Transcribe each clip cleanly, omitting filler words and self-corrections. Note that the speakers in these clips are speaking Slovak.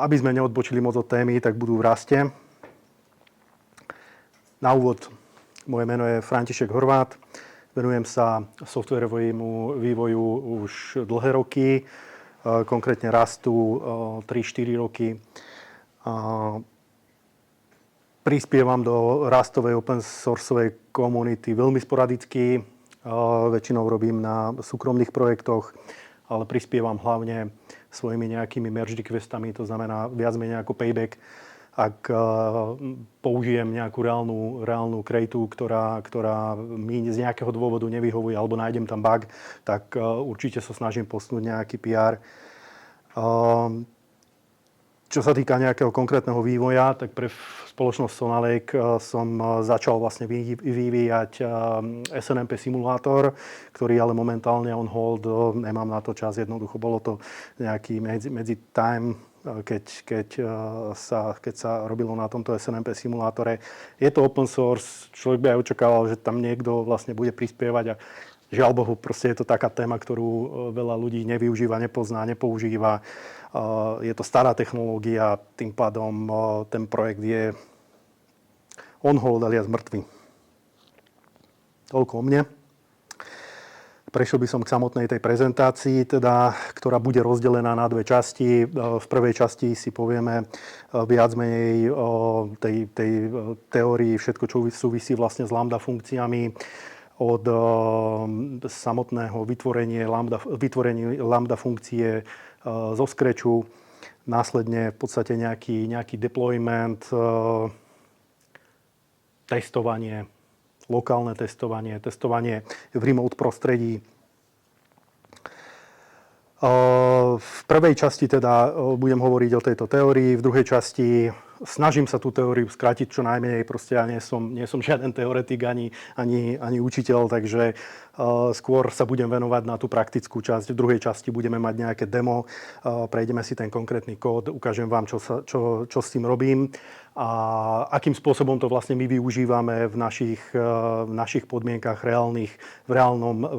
Aby sme neodbočili moc od témy, tak budú v raste. Na úvod, moje meno je František Horváth. Venujem sa softwarovému vývoju už dlhé roky, konkrétne rastu 3-4 roky. Prispievam do rastovej open sourceovej komunity veľmi sporadicky. Väčšinou robím na súkromných projektoch, ale prispievam hlavne svojimi nejakými merge requestami, to znamená viac menej ako payback. Ak použijem nejakú reálnu kreitu, ktorá mi z nejakého dôvodu nevyhovuje, alebo nájdem tam bug, tak určite sa snažím posunúť nejaký PR. Čo sa týka nejakého konkrétneho vývoja, tak pre spoločnosť Sonalake som začal vlastne vyvíjať SNMP simulátor, ktorý ale momentálne on hold, nemám na to čas, jednoducho bolo to nejaký medzi time, keď sa robilo na tomto SNMP simulátore. Je to open source, človek by aj očakával, že tam niekto vlastne bude prispievať a žiaľ Bohu, proste je to taká téma, ktorú veľa ľudí nevyužíva, nepozná, nepoužíva. Je to stará technológia, tým pádom ten projekt je on hold alias mŕtvy. Toľko o mne. Prešiel by som k samotnej tej prezentácii, ktorá bude rozdelená na dve časti. V prvej časti si povieme viac menej o tej teórii, všetko, čo súvisí vlastne s lambda funkciami, od samotného vytvorenia lambda funkcie zo Scratchu, následne v podstate nejaký deployment, testovanie, lokálne testovanie v remote prostredí. V prvej časti budem hovoriť o tejto teórii, v druhej časti snažím sa tú teóriu skrátiť čo najmenej, proste ja nie som žiaden teoretik ani učiteľ, takže skôr sa budem venovať na tú praktickú časť. V druhej časti budeme mať nejaké demo, prejdeme si ten konkrétny kód, ukážem vám, čo s tým robím a akým spôsobom to vlastne my využívame v našich podmienkach reálnych, v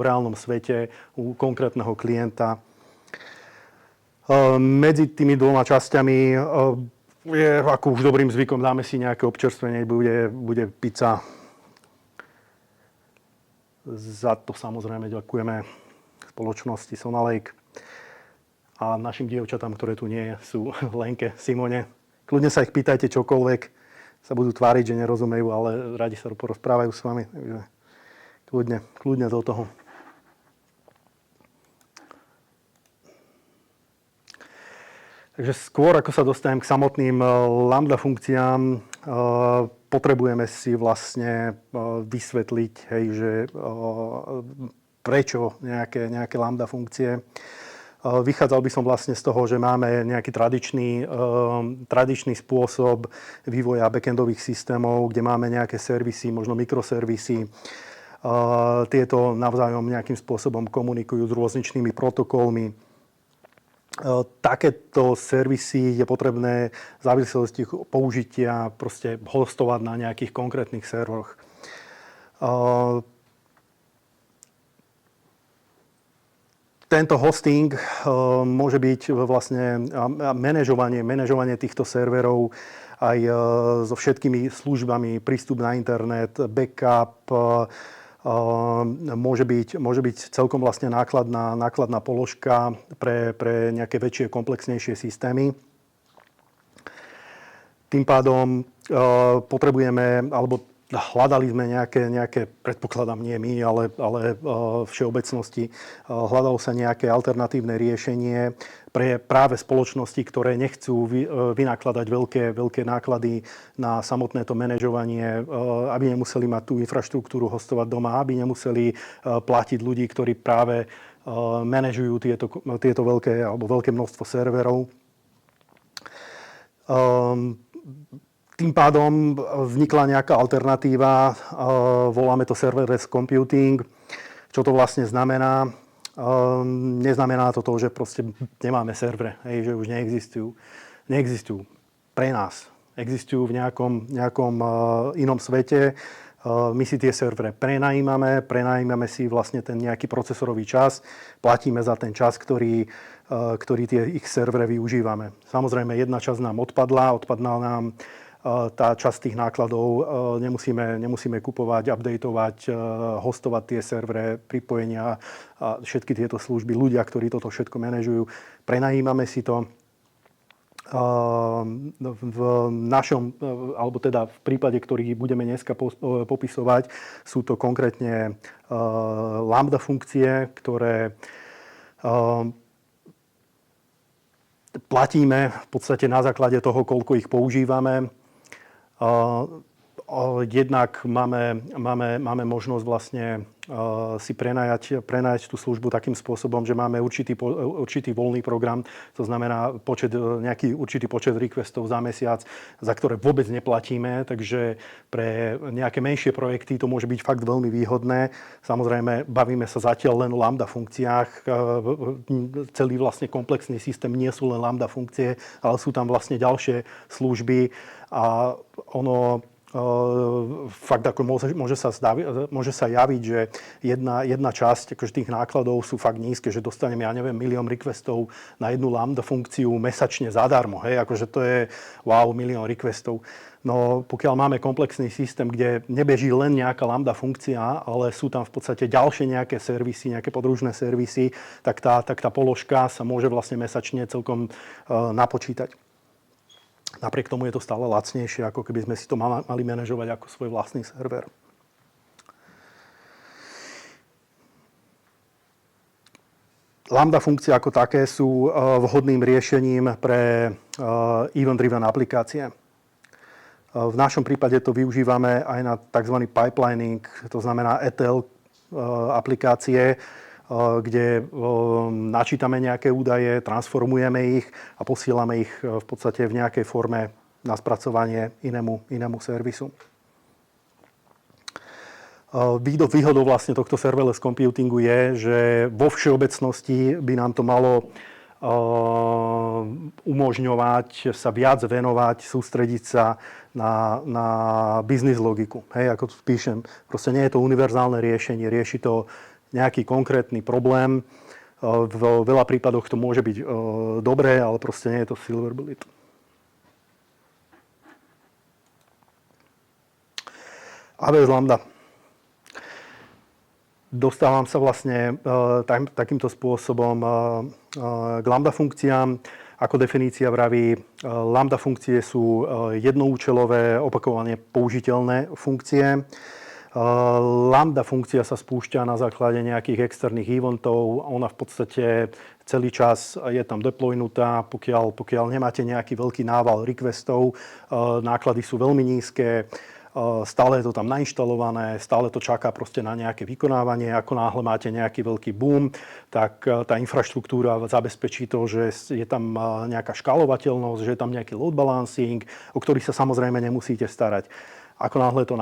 reálnom svete u konkrétneho klienta. Medzi tými dvoma časťami je, ako už dobrým zvykom, dáme si nejaké občerstvenie, bude pizza. Za to samozrejme ďakujeme spoločnosti Sonalake a našim dievčatám, ktoré tu nie sú, Lenke, Simone. Kľudne sa ich pýtajte čokoľvek, sa budú tváriť, že nerozumejú, ale radi sa porozprávajú s vami. Takže kľudne do toho. Takže skôr, ako sa dostanem k samotným lambda funkciám, potrebujeme si vlastne vysvetliť, že prečo nejaké lambda funkcie. Vychádzal by som vlastne z toho, že máme nejaký tradičný spôsob vývoja backendových systémov, kde máme nejaké servisy, možno mikroservisy. Tieto navzájom nejakým spôsobom komunikujú s rôznymi protokolmi. Takéto servisy je potrebné v závislosti od použitia proste hostovať na nejakých konkrétnych serveroch. Tento hosting môže byť vlastne manažovanie týchto serverov aj so všetkými službami, prístup na internet, backup, môže byť celkom vlastne nákladná položka pre nejaké väčšie, komplexnejšie systémy. Tým pádom potrebujeme, alebo hľadali sme nejaké, predpokladám nie my, ale všeobecnosti, hľadalo sa nejaké alternatívne riešenie pre práve spoločnosti, ktoré nechcú vynakladať veľké náklady na samotné to manažovanie, aby nemuseli mať tú infraštruktúru hostovať doma, aby nemuseli platiť ľudí, ktorí práve manažujú tieto veľké množstvo serverov. Tým pádom vznikla nejaká alternatíva, voláme to serverless computing. Čo to vlastne znamená? Neznamená to, že proste nemáme servere, že už neexistujú. Neexistujú pre nás. Existujú v nejakom inom svete. My si tie servere prenajímame si vlastne ten nejaký procesorový čas, platíme za ten čas, ktorý tie ich servere využívame. Samozrejme, jedna časť nám odpadla nám tá časť tých nákladov, nemusíme kupovať, updateovať, hostovať tie servere, pripojenia a všetky tieto služby, ľudia, ktorí toto všetko manažujú. Prenajímame si to. V našom, alebo teda v prípade, ktorý budeme dneska popisovať, sú to konkrétne lambda funkcie, ktoré platíme v podstate na základe toho, koľko ich používame. Jednak máme možnosť vlastne si prenajať tú službu takým spôsobom, že máme určitý voľný program, to znamená nejaký určitý počet requestov za mesiac, za ktoré vôbec neplatíme, takže pre nejaké menšie projekty to môže byť fakt veľmi výhodné. Samozrejme, bavíme sa zatiaľ len o lambda funkciách. Celý vlastne komplexný systém nie sú len lambda funkcie, ale sú tam vlastne ďalšie služby a ono fakt ako môže sa javiť, že jedna časť akože tých nákladov sú fakt nízke, že dostaneme, ja neviem, 1 000 000 requestov na jednu lambda funkciu mesačne zadarmo. Hej? Akože to je wow, 1 000 000 requestov. No pokiaľ máme komplexný systém, kde nebeží len nejaká lambda funkcia, ale sú tam v podstate ďalšie nejaké servisy, nejaké podružné servisy, tak tá položka sa môže vlastne mesačne celkom napočítať. Napriek tomu je to stále lacnejšie, ako keby sme si to mali manažovať ako svoj vlastný server. Lambda funkcie ako také sú vhodným riešením pre event-driven aplikácie. V našom prípade to využívame aj na tzv. Pipelining, to znamená ETL aplikácie, kde načítame nejaké údaje, transformujeme ich a posielame ich v podstate v nejakej forme na spracovanie inému servisu. Výhodou vlastne tohto serverless computingu je, že vo všeobecnosti by nám to malo umožňovať sa viac venovať, sústrediť sa na business logiku. Hej, ako tu píšem, proste nie je to univerzálne riešenie, rieši to nejaký konkrétny problém. V veľa prípadoch to môže byť dobré, ale proste nie je to silver bullet. AWS Lambda. Dostávam sa vlastne takýmto spôsobom k lambda funkciám. Ako definícia vraví, lambda funkcie sú jednoúčelové, opakovane použiteľné funkcie. Lambda funkcia sa spúšťa na základe nejakých externých eventov. Ona v podstate celý čas je tam deploynutá. Pokiaľ nemáte nejaký veľký nával requestov, náklady sú veľmi nízke, stále je to tam nainštalované, stále to čaká proste na nejaké vykonávanie. Ako náhle máte nejaký veľký boom, tak tá infraštruktúra zabezpečí to, že je tam nejaká škálovateľnosť, že je tam nejaký load balancing, o ktorý sa samozrejme nemusíte starať. Ako náhle to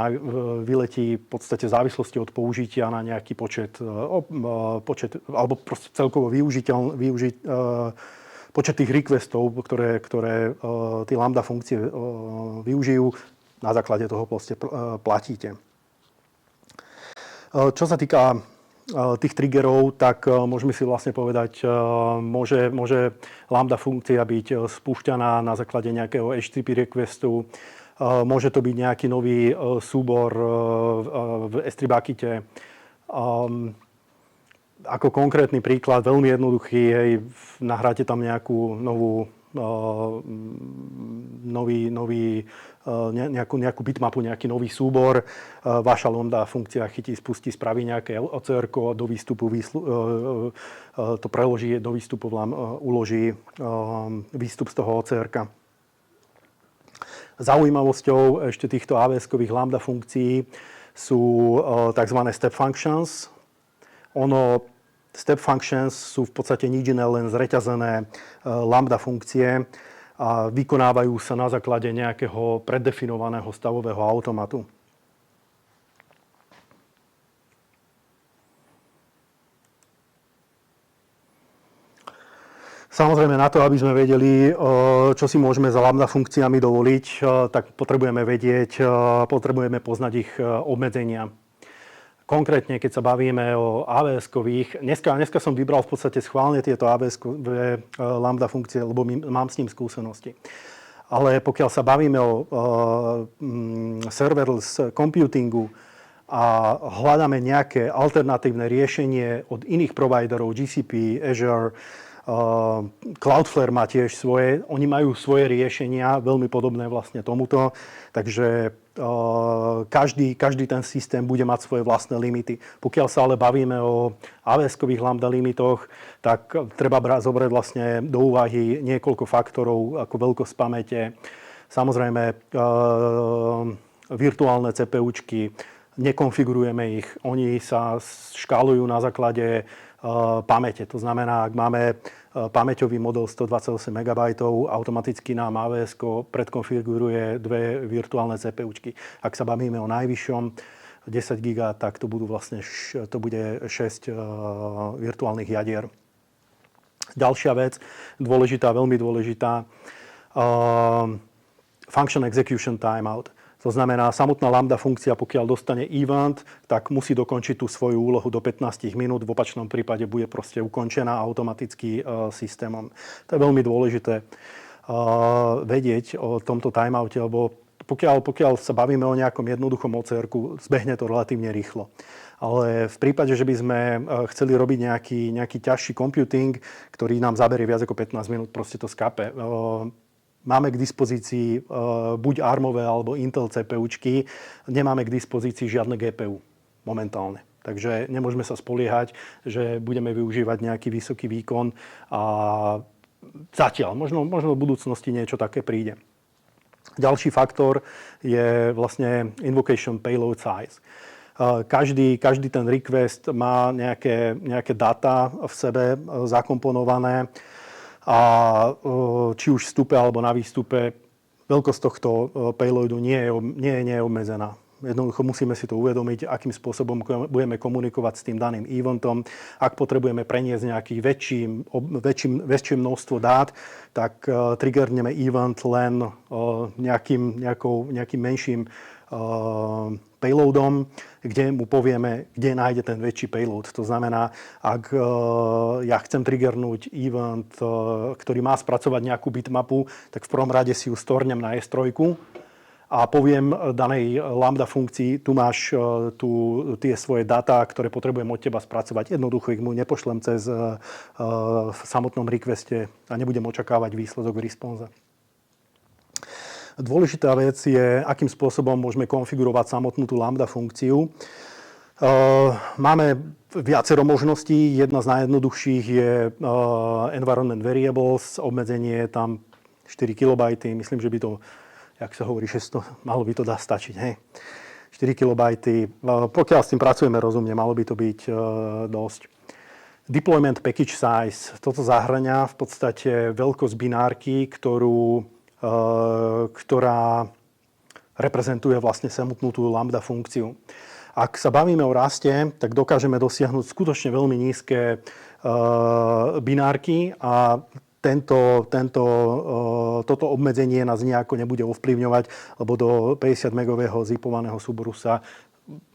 vyletí v podstate v závislosti od použitia na nejaký počet alebo proste celkovo počet tých requestov, ktoré tí lambda funkcie využijú, na základe toho proste platíte. Čo sa týka tých triggerov, tak môžeme si vlastne povedať, môže lambda funkcia byť spúšťaná na základe nejakého HTTP requestu. Môže to byť nejaký nový súbor v S3 buckete. Ako konkrétny príklad, veľmi jednoduchý, nahráte tam nejakú nejakú bitmapu, nejaký nový súbor. Vaša lambda funkcia chytí, spustí, spraví nejaké OCR-ko, do výstupu to preloží, do výstupu vám uloží výstup z toho OCR-ka. Zaujímavosťou ešte týchto AWS-kových lambda funkcií sú tzv. Step functions. Step functions sú v podstate nič iné, len zreťazené lambda funkcie a vykonávajú sa na základe nejakého preddefinovaného stavového automatu. Samozrejme, na to, aby sme vedeli, čo si môžeme za lambda funkciami dovoliť, tak potrebujeme poznať ich obmedzenia. Konkrétne, keď sa bavíme o AWS-kových, dneska som vybral v podstate schválne tieto AWS-kové lambda funkcie, lebo mám s ním skúsenosti. Ale pokiaľ sa bavíme o serverless computingu a hľadáme nejaké alternatívne riešenie od iných providerov, GCP, Azure, Cloudflare má tiež svoje, oni majú svoje riešenia, veľmi podobné vlastne tomuto, takže každý ten systém bude mať svoje vlastné limity. Pokiaľ sa ale bavíme o AWS-kových lambda limitoch, tak treba zobrať vlastne do úvahy niekoľko faktorov, ako veľkosť pamäte, samozrejme virtuálne CPUčky, nekonfigurujeme ich, oni sa škálujú na základe pamäte. To znamená, ak máme pamäťový model 128 MB, automaticky nám AWS predkonfiguruje dve virtuálne CPUčky. Ak sa bavíme o najvyššom 10 GB, tak to bude 6 virtuálnych jadier. Ďalšia vec, dôležitá, veľmi dôležitá, function execution timeout. To znamená, samotná lambda funkcia, pokiaľ dostane event, tak musí dokončiť tú svoju úlohu do 15 minút. V opačnom prípade bude proste ukončená automaticky systémom. To je veľmi dôležité vedieť o tomto timeoute, lebo pokiaľ sa bavíme o nejakom jednoduchom OCR-ku, zbehne to relatívne rýchlo. Ale v prípade, že by sme chceli robiť nejaký ťažší computing, ktorý nám zaberie viac ako 15 minút, proste to skape. Máme k dispozícii buď ARMové alebo Intel CPUčky, nemáme k dispozícii žiadne GPU momentálne. Takže nemôžeme sa spoliehať, že budeme využívať nejaký vysoký výkon a zatiaľ, možno v budúcnosti niečo také príde. Ďalší faktor je vlastne invocation payload size. Každý ten request má nejaké data v sebe zakomponované, a či už vstupe alebo na výstupe, veľkosť tohto payloadu nie je neobmedzená. Jednoducho musíme si to uvedomiť, akým spôsobom budeme komunikovať s tým daným eventom. Ak potrebujeme preniesť nejaký väčšie množstvo dát, tak triggerneme event len nejakým menším payloadom, kde mu povieme, kde nájde ten väčší payload. To znamená, ak ja chcem triggernúť event, ktorý má spracovať nejakú bitmapu, tak v prvom rade si ju stornem na S3 a poviem danej lambda funkcii, tu máš tie svoje dáta, ktoré potrebujem od teba spracovať. Jednoducho ich mu nepošlem cez v samotnom requeste a nebudem očakávať výsledok v response. Dôležitá vec je, akým spôsobom môžeme konfigurovať samotnú tú lambda funkciu. Máme viacero možností. Jedna z najjednoduchších je environment variables. Obmedzenie je tam 4 KB. Myslím, že by to, jak sa hovorí, 600, malo by to stačiť. Hej. 4 KB. Pokiaľ s tým pracujeme rozumne, malo by to byť dosť. Deployment package size. Toto zahŕňa v podstate veľkosť binárky, ktorá reprezentuje vlastne samotnú tú lambda funkciu. Ak sa bavíme o raste, tak dokážeme dosiahnuť skutočne veľmi nízke binárky a toto obmedzenie nás nejako nebude ovplyvňovať, lebo do 50 megového zipovaného súboru sa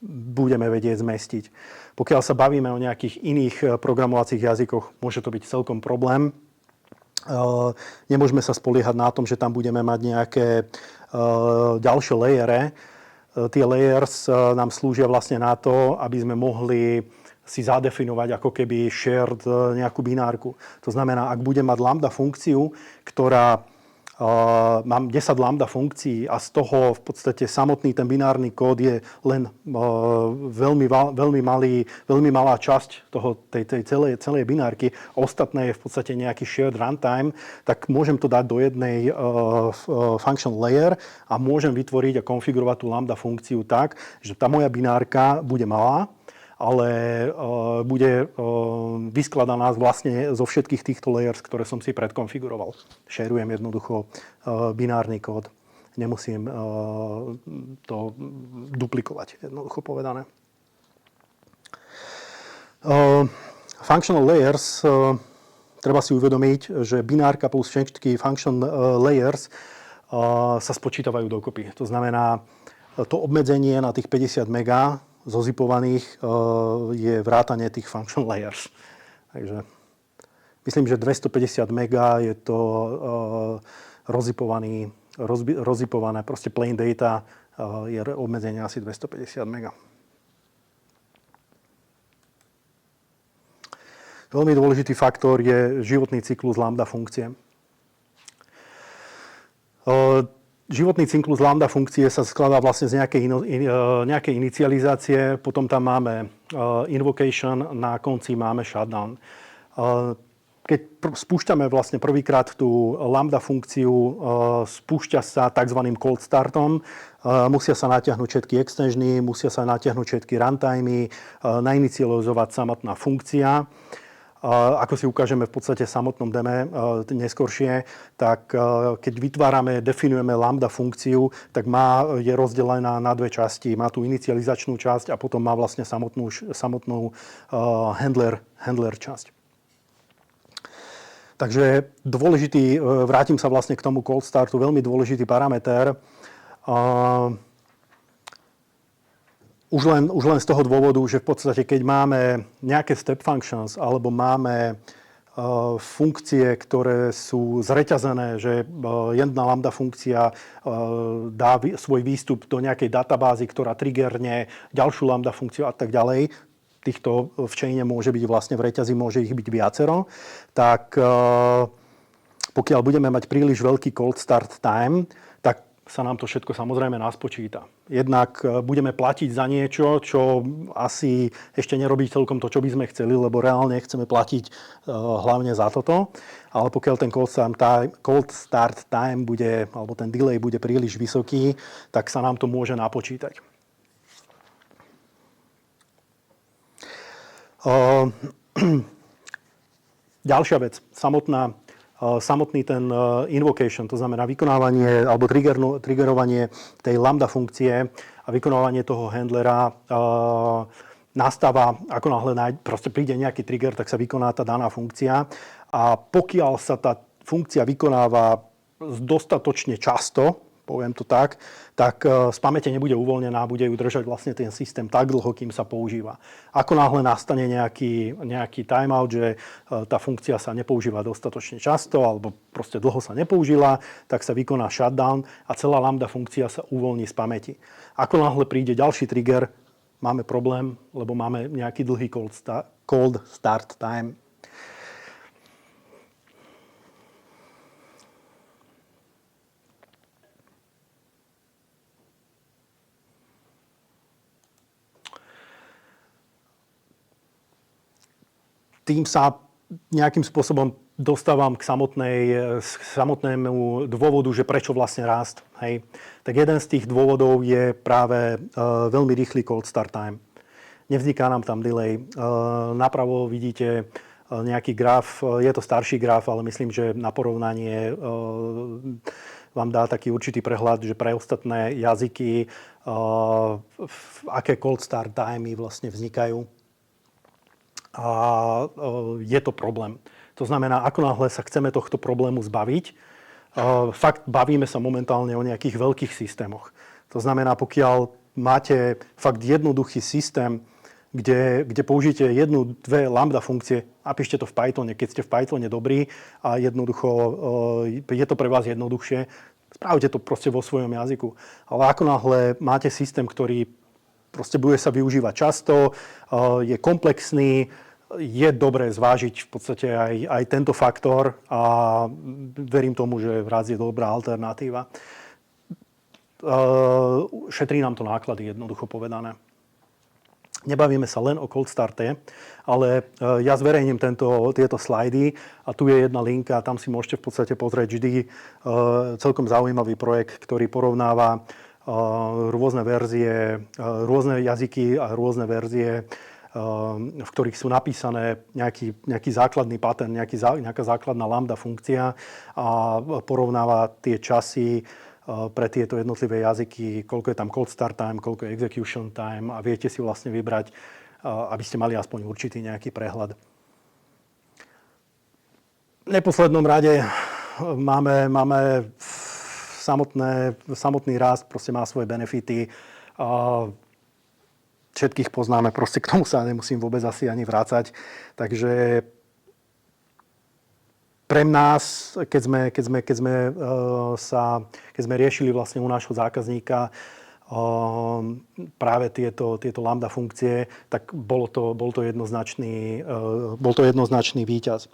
budeme vedieť zmestiť. Pokiaľ sa bavíme o nejakých iných programovacích jazykoch, môže to byť celkom problém. Nemôžeme sa spoliehať na tom, že tam budeme mať nejaké ďalšie layere. Tie layers nám slúžia vlastne na to, aby sme mohli si zadefinovať ako keby shared nejakú binárku. To znamená, ak budem mať lambda funkciu, ktorá mám 10 lambda funkcií a z toho v podstate samotný ten binárny kód je len veľmi malá časť tej celej binárky. Ostatné je v podstate nejaký shared runtime, tak môžem to dať do jednej function layer a môžem vytvoriť a konfigurovať tú lambda funkciu tak, že tá moja binárka bude malá, ale bude vyskladaná vlastne zo všetkých týchto layers, ktoré som si predkonfiguroval. Šerujem jednoducho binárny kód. Nemusím to duplikovať, jednoducho povedané. Functional layers treba si uvedomiť, že binárka plus všetky function layers sa spočítavajú dokopy. To znamená, to obmedzenie na tých 50 mega zozipovaných je vrátanie tých function layers. Takže myslím, že 250 mega je to rozipované, proste plain data je obmedzenie asi 250 mega. Veľmi dôležitý faktor je životný cyklus lambda funkcie. Životný cyklus lambda funkcie sa skladá vlastne z nejakej inicializácie, potom tam máme invocation, na konci máme shutdown. Keď spúšťame vlastne prvýkrát tú lambda funkciu, spúšťa sa tzv. Cold startom, musia sa natiahnuť všetky extensiony, musia sa natiahnuť všetky runtimey, nainicializovať samotná funkcia. Ako si ukážeme v podstate v samotnom deme neskoršie, tak keď vytvárame, definujeme lambda funkciu, tak je rozdelená na dve časti. Má tú inicializačnú časť a potom má vlastne samotnú handler časť. Takže dôležitý, vrátim sa vlastne k tomu cold startu, veľmi dôležitý parameter. Už len z toho dôvodu, že v podstate keď máme nejaké step functions alebo máme funkcie, ktoré sú zreťazené, že jedna lambda funkcia dá svoj výstup do nejakej databázy, ktorá triggerne ďalšiu lambda funkciu a tak ďalej, týchto v chaine môže byť vlastne v reťazi, môže ich byť viacero, tak pokiaľ budeme mať príliš veľký cold start time, tak sa nám to všetko samozrejme naspočíta. Jednak budeme platiť za niečo, čo asi ešte nerobí celkom to, čo by sme chceli, lebo reálne chceme platiť hlavne za toto. Ale pokiaľ ten cold start time bude, alebo ten delay bude príliš vysoký, tak sa nám to môže napočítať. Ďalšia vec, samotný ten invocation, to znamená vykonávanie alebo triggerovanie tej lambda funkcie a vykonávanie toho handlera nastáva, ako náhle proste príde nejaký trigger, tak sa vykoná tá daná funkcia. A pokiaľ sa tá funkcia vykonáva dostatočne často, poviem to tak z pamäte nebude uvoľnená, bude ju držať vlastne ten systém tak dlho, kým sa používa. Ako náhle nastane nejaký timeout, že tá funkcia sa nepoužíva dostatočne často alebo proste dlho sa nepoužila, tak sa vykoná shutdown a celá lambda funkcia sa uvoľní z pamäti. Ako náhle príde ďalší trigger, máme problém, lebo máme nejaký dlhý cold start time. Tým sa nejakým spôsobom dostávam k samotnému dôvodu, že prečo vlastne rast. Hej. Tak jeden z tých dôvodov je práve veľmi rýchly cold start time. Nevzniká nám tam delay. Napravo vidíte nejaký graf, je to starší graf, ale myslím, že na porovnanie vám dá taký určitý prehľad, že pre ostatné jazyky aké cold start timey vlastne vznikajú. A je to problém. To znamená, ako náhle sa chceme tohto problému zbaviť, fakt bavíme sa momentálne o nejakých veľkých systémoch. To znamená, pokiaľ máte fakt jednoduchý systém, kde použijete jednu, dve lambda funkcie, napíšte to v Pythone, keď ste v Pythone dobrí a jednoducho je to pre vás jednoduchšie, spravte to proste vo svojom jazyku. Ale ako náhle máte systém, ktorý proste bude sa využívať často, je komplexný, je dobré zvážiť v podstate aj tento faktor a verím tomu, že Raz je dobrá alternatíva. Šetrí nám to náklady, jednoducho povedané. Nebavíme sa len o cold starte, ale ja zverejním tieto slajdy a tu je jedna linka, tam si môžete v podstate pozrieť vždy celkom zaujímavý projekt, ktorý porovnáva rôzne verzie, rôzne jazyky a rôzne verzie, v ktorých sú napísané nejaký základný pattern, nejaká základná lambda funkcia a porovnáva tie časy pre tieto jednotlivé jazyky, koľko je tam cold start time, koľko je execution time a viete si vlastne vybrať, aby ste mali aspoň určitý nejaký prehľad. neposlednom rade máme samotný rast, proste má svoje benefity. Všetkých poznáme, proste k tomu sa nemusím vôbec asi ani vrácať. Takže pre nás, keď sme riešili vlastne u nášho zákazníka práve tieto lambda funkcie, tak bol to jednoznačný víťaz.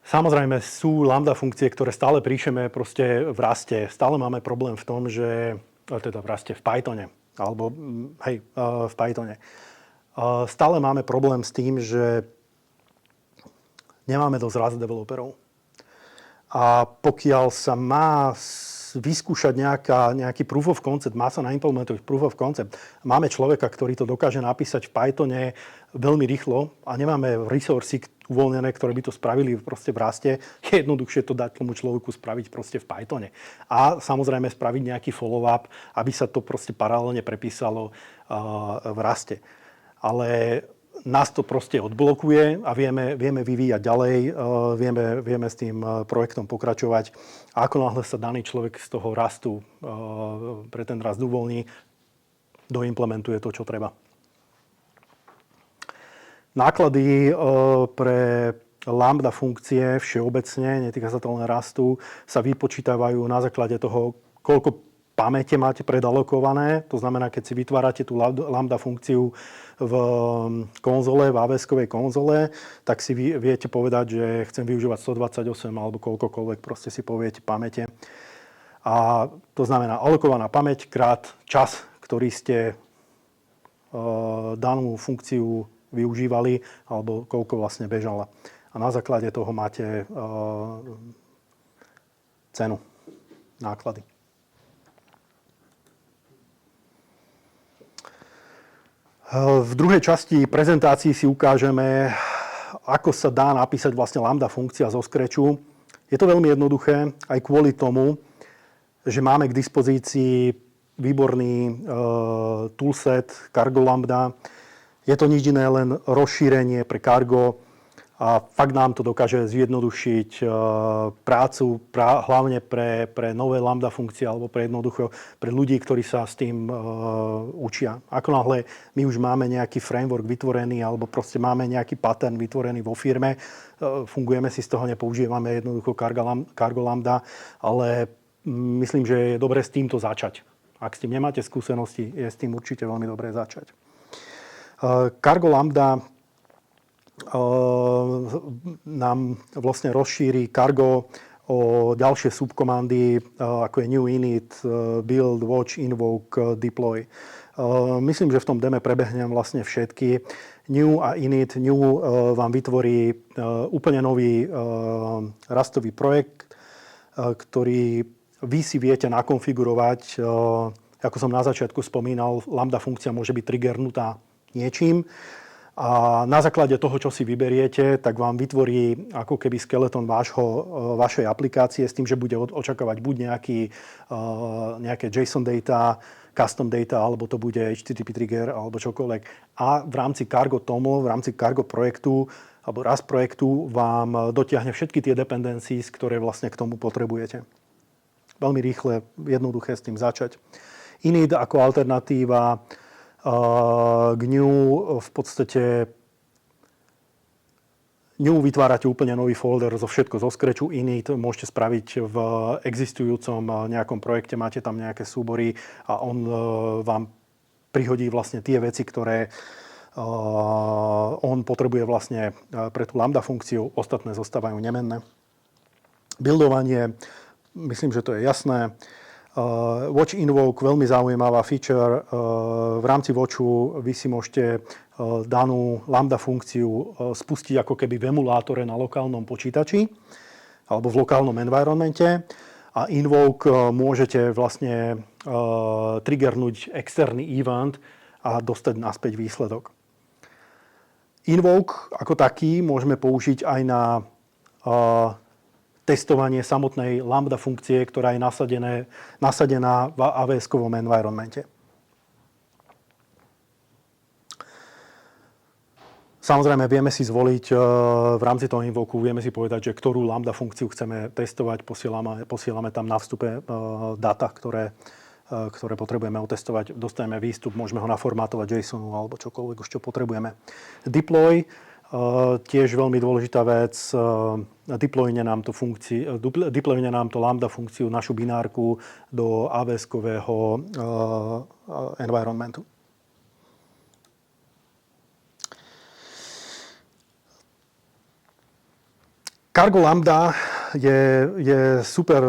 Samozrejme sú lambda funkcie, ktoré stále píšeme proste v raste. Stále máme problém v tom, že teda v raste, v Pythone, alebo v Pythone. Stále máme problém s tým, že nemáme dosť Rust developerov. A pokiaľ sa má vyskúšať nejaký proof of concept, má sa naimplementovať proof of concept, máme človeka, ktorý to dokáže napísať v Pythone veľmi rýchlo a nemáme resursy uvoľnené, ktoré by to spravili proste v Ruste, je jednoduchšie to dať tomu človeku spraviť proste v Pythone. A samozrejme spraviť nejaký follow-up, aby sa to proste paralelne prepísalo v Ruste. Ale nás to proste odblokuje a vieme vyvíjať ďalej, vieme s tým projektom pokračovať. A ako náhle sa daný človek z toho Rustu pre ten Rust uvoľní, doimplementuje to, čo treba. Náklady pre lambda funkcie všeobecne, netýka sa to len Rustu, sa vypočítavajú na základe toho, koľko pamäte máte predalokované. To znamená, keď si vytvárate tú lambda funkciu v konzole, v AWS-kovej konzole, tak si viete povedať, že chcem využívať 128 alebo koľkokoľvek, proste si poviete pamäte. A to znamená alokovaná pamäť krát čas, ktorý ste danú funkciu využívali, alebo koľko vlastne bežala. A na základe toho máte cenu, náklady. V druhej časti prezentácií si ukážeme, ako sa dá napísať vlastne lambda funkcia zo Scratchu. Je to veľmi jednoduché, aj kvôli tomu, že máme k dispozícii výborný toolset Cargo Lambda. Je to nič iné, len rozšírenie pre Cargo a fakt nám to dokáže zjednodušiť prácu, hlavne pre nové lambda funkcie alebo pre ľudí, ktorí sa s tým učia. Ako náhle my už máme nejaký framework vytvorený alebo proste máme nejaký pattern vytvorený vo firme, fungujeme si z toho, nepoužívame jednoducho Cargo Lambda, ale myslím, že je dobre s týmto začať. Ak s tým nemáte skúsenosti, je s tým určite veľmi dobré začať. Cargo Lambda nám vlastne rozšíri Cargo o ďalšie subkomandy, ako je new init, build, watch, invoke, deploy. Myslím, že v tom deme prebehnem vlastne všetky. New a init. New vám vytvorí úplne nový rastový projekt, ktorý vy si viete nakonfigurovať. Ako som na začiatku spomínal, lambda funkcia môže byť triggernutá niečím. A na základe toho, čo si vyberiete, tak vám vytvorí ako keby skeleton vašej aplikácie s tým, že bude očakávať buď nejaké JSON data, custom data, alebo to bude HTTP trigger, alebo čokoľvek. A v rámci Cargo TOML, v rámci Cargo projektu, alebo Rust projektu vám dotiahne všetky tie dependencies, ktoré vlastne k tomu potrebujete. Veľmi rýchle, jednoduché s tým začať. Init ako alternatíva k New v podstate New vytvárate úplne nový folder zo všetko zo Scratchu. Init môžete spraviť v existujúcom nejakom projekte, máte tam nejaké súbory a on vám prihodí vlastne tie veci, ktoré on potrebuje vlastne pre tú lambda funkciu. Ostatné zostávajú nemenné. Buildovanie, myslím, že to je jasné. Watch Invoke, veľmi zaujímavá feature. V rámci Watchu vy si môžete danú lambda funkciu spustiť ako keby v emulátore na lokálnom počítači alebo v lokálnom environmente a Invoke môžete vlastne triggernúť externý event a dostať naspäť výsledok. Invoke ako taký môžeme použiť aj na testovanie samotnej lambda funkcie, ktorá je nasadená v AWS-kovom environmente. Samozrejme, vieme si zvoliť v rámci toho invoku, vieme si povedať, že ktorú lambda funkciu chceme testovať, posielame tam na vstupe data, ktoré potrebujeme otestovať, dostaneme výstup, môžeme ho naformátovať JSON-u alebo čokoľvek, čo potrebujeme. Deploy, tiež veľmi dôležitá vec, deployne nám to lambda funkciu, našu binárku do AWS-kového environmentu. Cargo Lambda je super,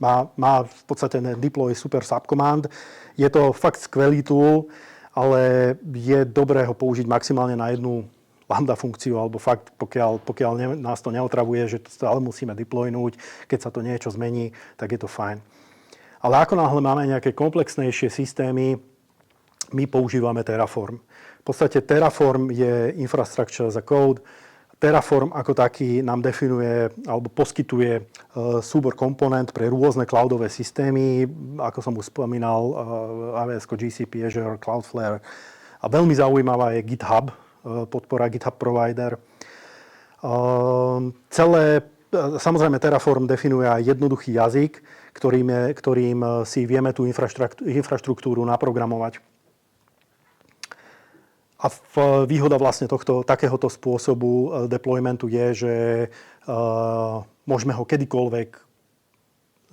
má v podstate deploy super subcommand. Je to fakt skvelý tool, ale je dobré ho použiť maximálne na jednu lambda funkciu, alebo fakt, pokiaľ nás to neotravuje, že to stále musíme deploynúť, keď sa to niečo zmení, tak je to fajn. Ale ako náhle máme nejaké komplexnejšie systémy, my používame Terraform. V podstate Terraform je infrastructure as a code. Terraform ako taký nám definuje alebo poskytuje súbor komponent pre rôzne cloudové systémy, ako som už spomínal, AWS, GCP, Azure, Cloudflare. A veľmi zaujímavá je GitHub, podpora GitHub Provider. Samozrejme Terraform definuje aj jednoduchý jazyk, ktorým si vieme tú infraštruktúru naprogramovať. A výhoda vlastne takéhoto spôsobu deploymentu je, že môžeme ho kedykoľvek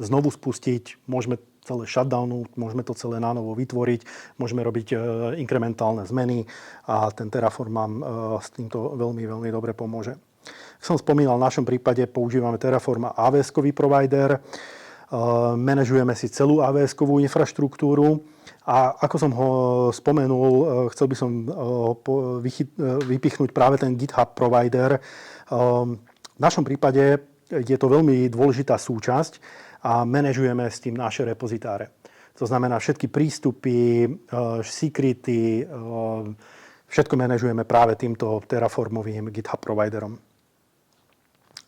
znovu spustiť, môžeme celé shutdownúť, môžeme to celé nánovo vytvoriť, môžeme robiť inkrementálne zmeny a ten Terraform nám s týmto veľmi, veľmi dobre pomôže. Ako som spomínal, v našom prípade používame Terraform a AWS-kový provider, manažujeme si celú AWS-kovú infraštruktúru. A ako som ho spomenul, chcel by som vypichnúť práve ten GitHub provider. V našom prípade je to veľmi dôležitá súčasť a manažujeme s tým naše repozitáre. To znamená všetky prístupy, security, všetko manažujeme práve týmto Terraformovým GitHub providerom.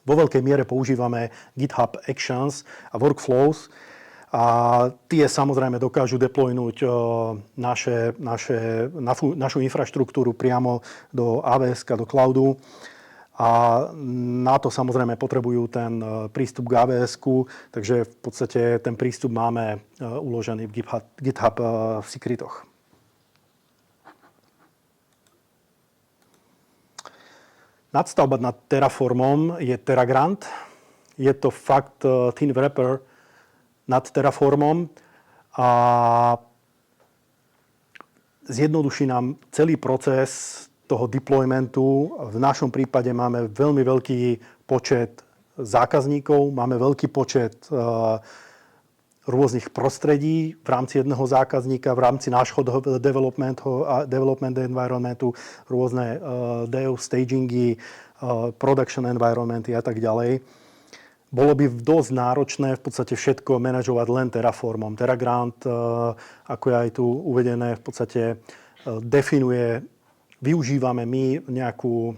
Vo veľkej miere používame GitHub Actions a Workflows, a tie samozrejme dokážu deploynúť našu infraštruktúru priamo do AWS, do cloudu. A na to samozrejme potrebujú ten prístup k AWS-ku, takže v podstate ten prístup máme uložený v GitHub secretoch. Nadstavba nad Terraformom je Terragrant. Je to fakt thin wrapper nad Terraformom a zjednoduší nám celý proces toho deploymentu. V našom prípade máme veľmi veľký počet zákazníkov, máme veľký počet rôznych prostredí v rámci jedného zákazníka, v rámci nášho development environmentu, rôzne DEO, stagingy, production environmenty a tak ďalej. Bolo by dosť náročné v podstate všetko manažovať len Terraformom. Terragrant, ako je aj tu uvedené, v podstate využívame my nejakú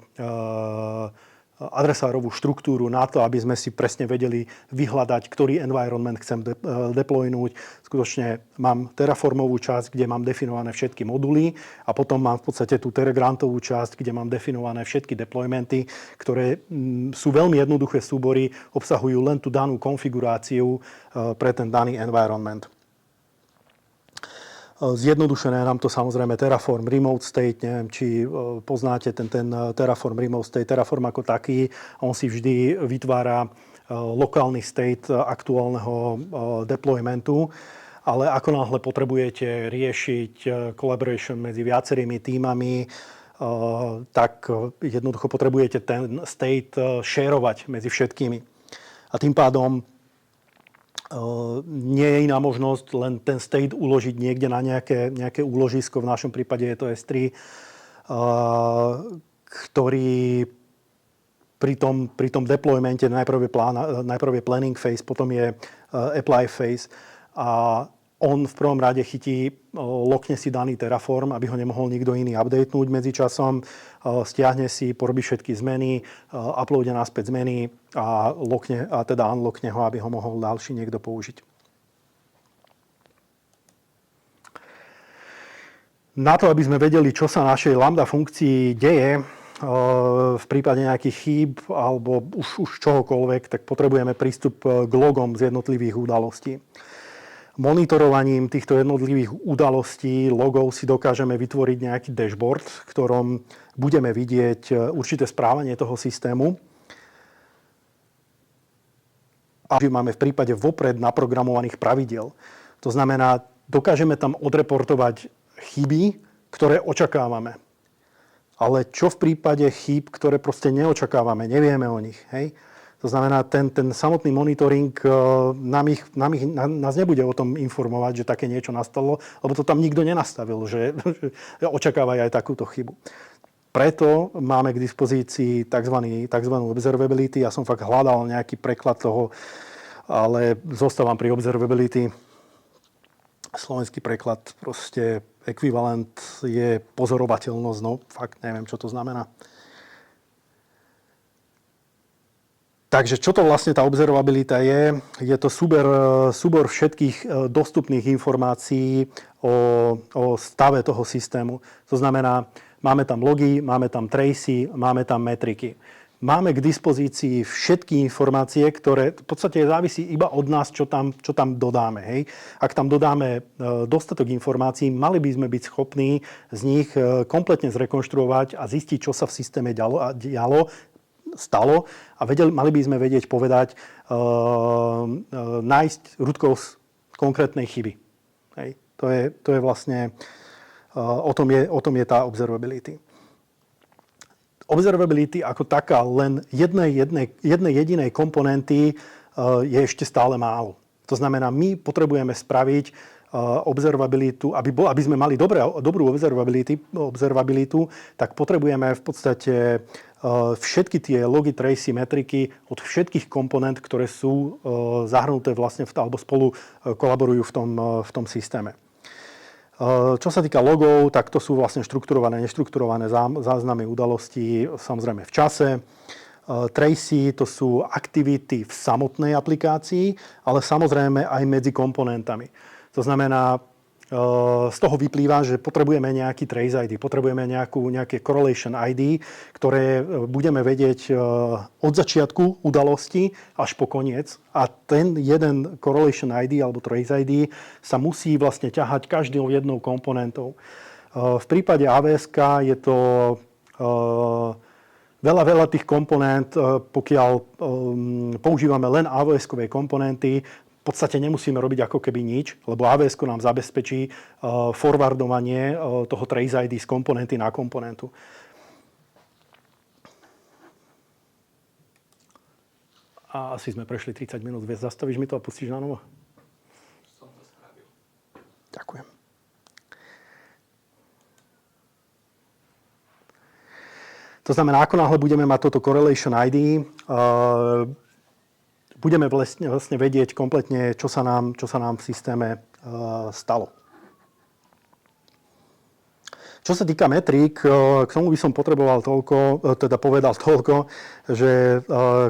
adresárovú štruktúru na to, aby sme si presne vedeli vyhľadať, ktorý environment chcem deploynúť. Skutočne mám Terraformovú časť, kde mám definované všetky moduly a potom mám v podstate tú Terragrantovú časť, kde mám definované všetky deploymenty, ktoré sú veľmi jednoduché súbory, obsahujú len tú danú konfiguráciu pre ten daný environment. Zjednodušené nám to samozrejme Terraform Remote State, neviem, či poznáte ten Terraform Remote State. Terraform ako taký, on si vždy vytvára lokálny state aktuálneho deploymentu, ale ako náhle potrebujete riešiť collaboration medzi viacerými tímami, tak jednoducho potrebujete ten state shareovať medzi všetkými. A tým pádom nie je iná možnosť len ten state uložiť niekde na nejaké úložisko, v našom prípade je to S3, ktorý pri tom deploymente najprv je planning phase, potom je apply phase a on v prvom rade lokne si daný Terraform, aby ho nemohol nikto iný updatenúť medzičasom, stiahne si, porobí všetky zmeny, uploadne naspäť zmeny a unlockne ho, aby ho mohol ďalší niekto použiť. Na to, aby sme vedeli, čo sa našej lambda funkcii deje, v prípade nejakých chýb alebo už čohokoľvek, tak potrebujeme prístup k logom z jednotlivých udalostí. Monitorovaním týchto jednotlivých udalostí, logov si dokážeme vytvoriť nejaký dashboard, v ktorom budeme vidieť určité správanie toho systému. A máme v prípade vopred naprogramovaných pravidiel. To znamená, dokážeme tam odreportovať chyby, ktoré očakávame. Ale čo v prípade chýb, ktoré proste neočakávame, nevieme o nich, hej? To znamená, ten samotný monitoring nás nebude o tom informovať, že také niečo nastalo, lebo to tam nikto nenastavil, že očakávajú aj takúto chybu. Preto máme k dispozícii tzv. Observability. Ja som fakt hľadal nejaký preklad toho, ale zostávam pri observability. Slovenský preklad, proste ekvivalent je pozorovateľnosť, no fakt neviem, čo to znamená. Takže čo to vlastne tá observabilita je? Je to súbor všetkých dostupných informácií o stave toho systému. To znamená, máme tam logy, máme tam tracy, máme tam metriky. Máme k dispozícii všetky informácie, ktoré v podstate závisí iba od nás, čo tam dodáme. Hej. Ak tam dodáme dostatok informácií, mali by sme byť schopní z nich kompletne zrekonštruovať a zistiť, čo sa v systéme stalo a mali by sme vedieť povedať, nájsť rúdkou konkrétnej chyby. Hej. To je vlastne, o tom je tá observability. Observability ako taká len jednej jedinej komponenty je ešte stále málo. To znamená, my potrebujeme spraviť observabilitu, aby sme mali dobrú observabilitu, tak potrebujeme v podstate všetky tie logy, tracy, metriky od všetkých komponent, ktoré sú zahrnuté vlastne alebo spolu kolaborujú v tom systéme. Čo sa týka logov, tak to sú vlastne štrukturované, neštrukturované záznamy udalostí, samozrejme v čase. Tracy, to sú aktivity v samotnej aplikácii, ale samozrejme aj medzi komponentami. To znamená, z toho vyplýva, že potrebujeme nejaký trace ID, potrebujeme nejaké correlation ID, ktoré budeme vedieť od začiatku udalosti až po koniec. A ten jeden correlation ID alebo trace ID sa musí vlastne ťahať každou jednou komponentou. V prípade AWS je to veľa tých komponent, pokiaľ používame len AWS-kové komponenty, v podstate nemusíme robiť ako keby nič, lebo AWS nám zabezpečí forwardovanie toho trace ID z komponenty na komponentu. A asi sme prešli 30 minút. Zastavíš mi to a pustíš na novo? Som to spravil. Ďakujem. To znamená, ako náhle budeme mať toto correlation ID, budeme vlastne vedieť kompletne, čo sa nám v systéme stalo. Čo sa týka metrík, k tomu by som povedal toľko, že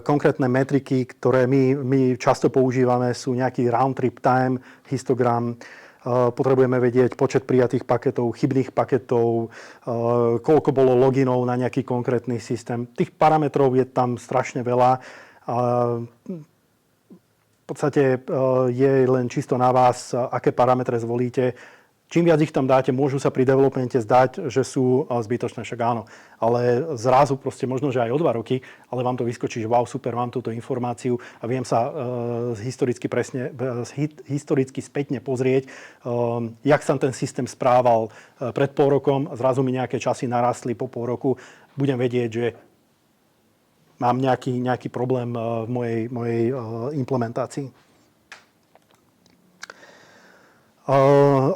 konkrétne metriky, ktoré my často používame, sú nejaký round trip time, histogram. Potrebujeme vedieť počet prijatých paketov, chybných paketov, koľko bolo loginov na nejaký konkrétny systém. Tých parametrov je tam strašne veľa. V podstate je len čisto na vás, aké parametre zvolíte. Čím viac ich tam dáte, môžu sa pri developmente zdať, že sú zbytočné, však áno. Ale zrazu proste možno, že aj o 2 roky, ale vám to vyskočí, že wow, super, mám túto informáciu a viem sa historicky spätne pozrieť, jak sa ten systém správal pred pol rokom a zrazu mi nejaké časy narastli po pol roku. Budem vedieť, že mám nejaký problém v mojej implementácii.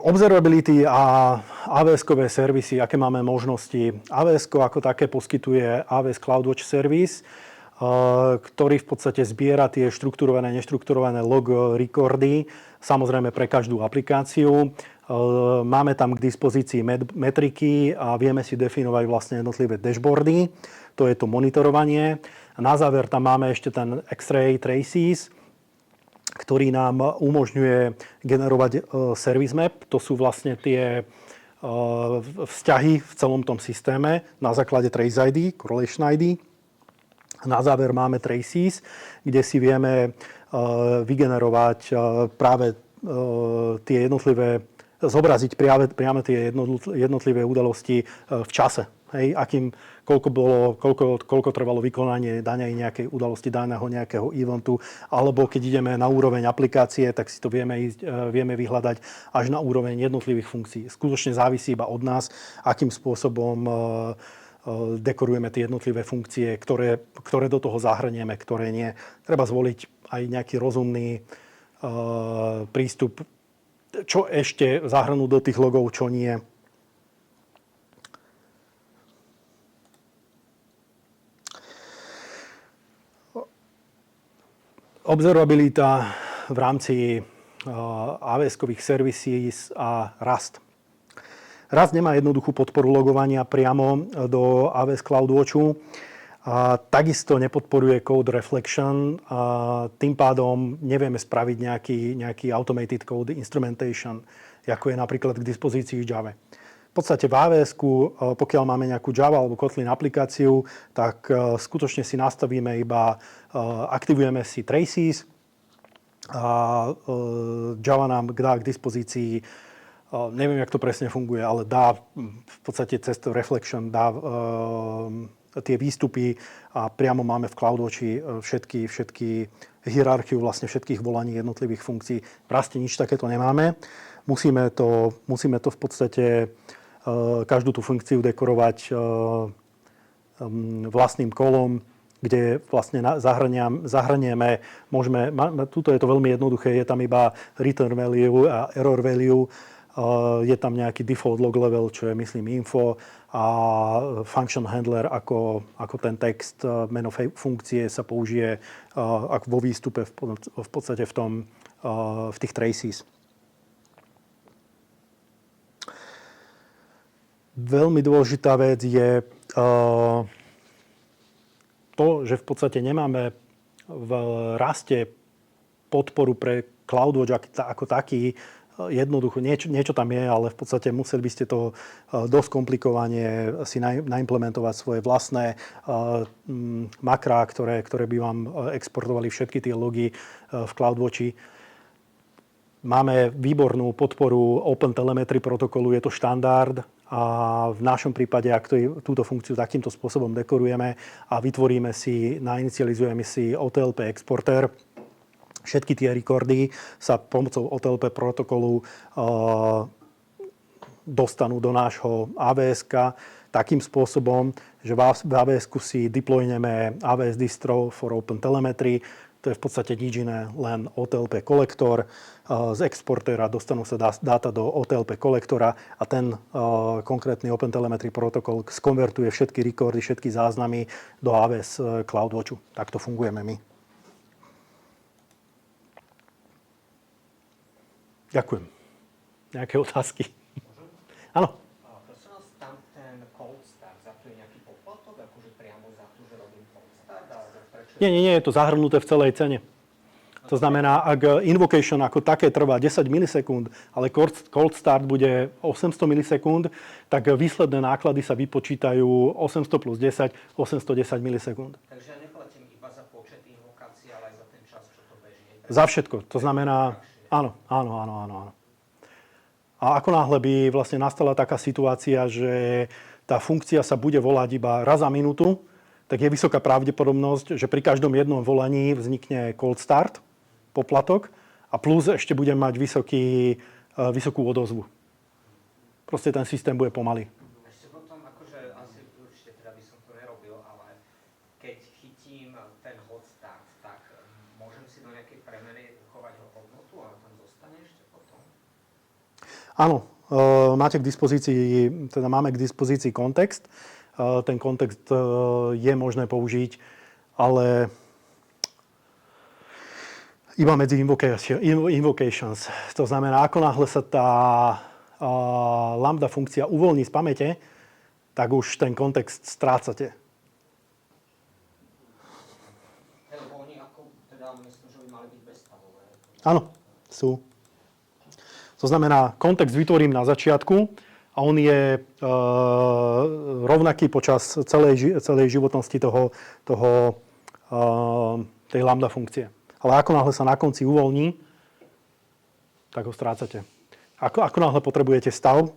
Observability a AWS-kové servisy, aké máme možnosti. AWS ako také poskytuje AWS CloudWatch Service, ktorý v podstate zbiera tie štrukturované, neštrukturované log recordy, samozrejme pre každú aplikáciu. Máme tam k dispozícii metriky a vieme si definovať vlastne jednotlivé dashboardy. To je to monitorovanie. A na záver tam máme ešte ten X-ray traces, ktorý nám umožňuje generovať service map. To sú vlastne tie vzťahy v celom tom systéme na základe Trace ID, Correlation ID. Na záver máme Traces, kde si vieme vygenerovať práve tie jednotlivé, zobraziť priame tie jednotlivé udalosti v čase. Hej, koľko trvalo vykonanie danej nejakej udalosti, daného nejakého eventu, alebo keď ideme na úroveň aplikácie, tak si to vieme vyhľadať až na úroveň jednotlivých funkcií. Skutočne závisí iba od nás, akým spôsobom dekorujeme tie jednotlivé funkcie, ktoré do toho zahrnieme, ktoré nie. Treba zvoliť aj nejaký rozumný prístup, čo ešte zahrnúť do tých logov, čo nie. Observabilita v rámci AWS-kových services a Rust. Rust nemá jednoduchú podporu logovania priamo do AWS CloudWatchu. A takisto nepodporuje code reflection. A tým pádom nevieme spraviť nejaký automated code instrumentation, ako je napríklad k dispozícii v Java. V podstate v AWS-ku, pokiaľ máme nejakú Java alebo Kotlin aplikáciu, tak skutočne si nastavíme iba, aktivujeme si traces a Java nám dá k dispozícii, neviem, jak to presne funguje, ale dá v podstate cez reflection, dá tie výstupy a priamo máme v CloudWatchi všetky hierarchiu vlastne všetkých volaní jednotlivých funkcií. V Ruste nič takéto nemáme. Musíme to v podstate každú tú funkciu dekorovať vlastným kolom, kde vlastne zahrnieme, tuto je to veľmi jednoduché, je tam iba return value a error value, je tam nejaký default log level, čo je myslím info a function handler ako ten text, meno funkcie sa použije ako vo výstupe v podstate v tých traces. Veľmi dôležitá vec je to, že v podstate nemáme v Ruste podporu pre CloudWatch ako taký. Jednoducho, niečo tam je, ale v podstate museli by ste to dosť komplikovane si naimplementovať svoje vlastné makrá, ktoré by vám exportovali všetky tie logy v CloudWatchi. Máme výbornú podporu OpenTelemetry protokolu, je to štandard a v našom prípade, ak túto funkciu takýmto spôsobom dekorujeme a nainicializujeme si OTLP exporter, všetky tie rekordy sa pomocou OTLP protokolu dostanú do nášho AWS-ka takým spôsobom, že v AWS-ku si deployneme AWS distro for OpenTelemetry. To je v podstate nič iné, len OTLP kolektor. Z exportéra dostanú sa dáta do OTLP kolektora a ten konkrétny OpenTelemetry protokol skonvertuje všetky rekordy, všetky záznamy do AWS CloudWatchu. Takto fungujeme my. Ďakujem. Nejaké otázky? Áno. Prosím vás, tam ten cold start, za to je nejaký poplatok, akože priamo za to, že robím cold start? Prečo... Nie, je to zahrnuté v celej cene. To znamená, ak invocation ako také trvá 10 milisekúnd, ale cold start bude 800 milisekúnd, tak výsledné náklady sa vypočítajú 800 plus 10, 810 milisekúnd. Takže ja neplatím iba za počet invokácií, ale aj za ten čas, čo to beží. Za všetko. To znamená, áno. A ako náhle by vlastne nastala taká situácia, že tá funkcia sa bude volať iba raz za minútu, tak je vysoká pravdepodobnosť, že pri každom jednom volaní vznikne cold start, poplatok a plus ešte budem mať vysokú odozvu. Proste ten systém bude pomalý. Ešte potom, akože asi určite teda by som to nerobil, ale keď chytím ten hot start, tak môžem si do nejakej premeny uchovať ho hodnotu a tam zostane ešte potom? Áno, máme k dispozícii kontext. Ten kontext je možné použiť, ale iba medzi invocations. To znamená, ako náhle sa tá lambda funkcia uvoľní z pamäte, tak už ten kontext strácate. Lebo oni ako, teda myslím, že by mali byť bezstavové. Áno, sú. To znamená, kontext vytvorím na začiatku a on je rovnaký počas celej životnosti tej lambda funkcie. Ale ako náhle sa na konci uvoľní, tak ho strácate. Ako náhle potrebujete stav,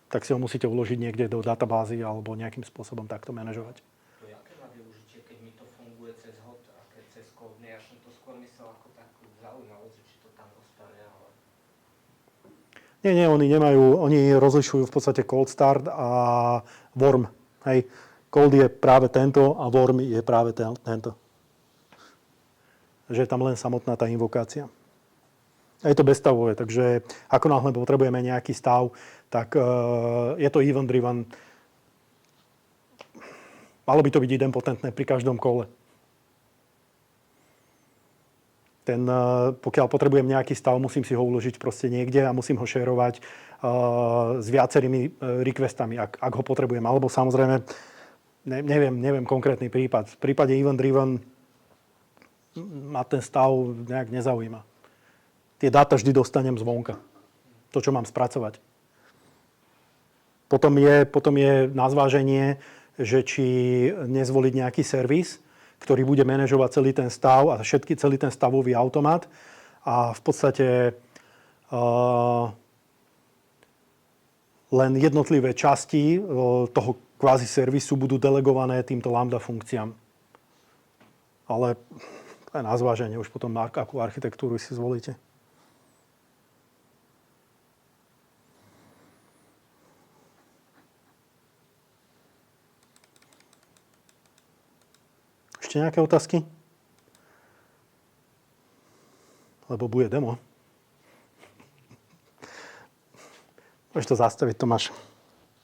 tak si ho musíte uložiť niekde do databázy alebo nejakým spôsobom takto manažovať. To je aké má využitie, keď mi to funguje cez hot a keď cez kódne? Ja som to skôr myslel ako takú zaujímavosť, či to tam ostane, ale... Nie, oni rozlišujú v podstate cold start a worm. Hej. Cold je práve tento a worm je práve tento. Že je tam len samotná tá invokácia. A je to bezstavové, takže ako náhle potrebujeme nejaký stav, tak je to event driven. Malo by to byť idempotentné pri každom kole. Pokiaľ potrebujem nejaký stav, musím si ho uložiť proste niekde a musím ho šerovať s viacerými requestami, ak ho potrebujem. Alebo samozrejme, neviem konkrétny prípad. V prípade event driven ma ten stav nejak nezaujíma. Tie dáta vždy dostanem zvonka. To, čo mám spracovať. Potom je na zváženie, že či nezvoliť nejaký servis, ktorý bude manažovať celý ten stav a celý ten stavový automat. A v podstate len jednotlivé časti toho kvázi servisu budú delegované týmto lambda funkciám. Ale to je na zváženie, už potom akú architektúru si zvolíte. Ešte nejaké otázky? Lebo bude demo. Môžeš to zastaviť, Tomáš.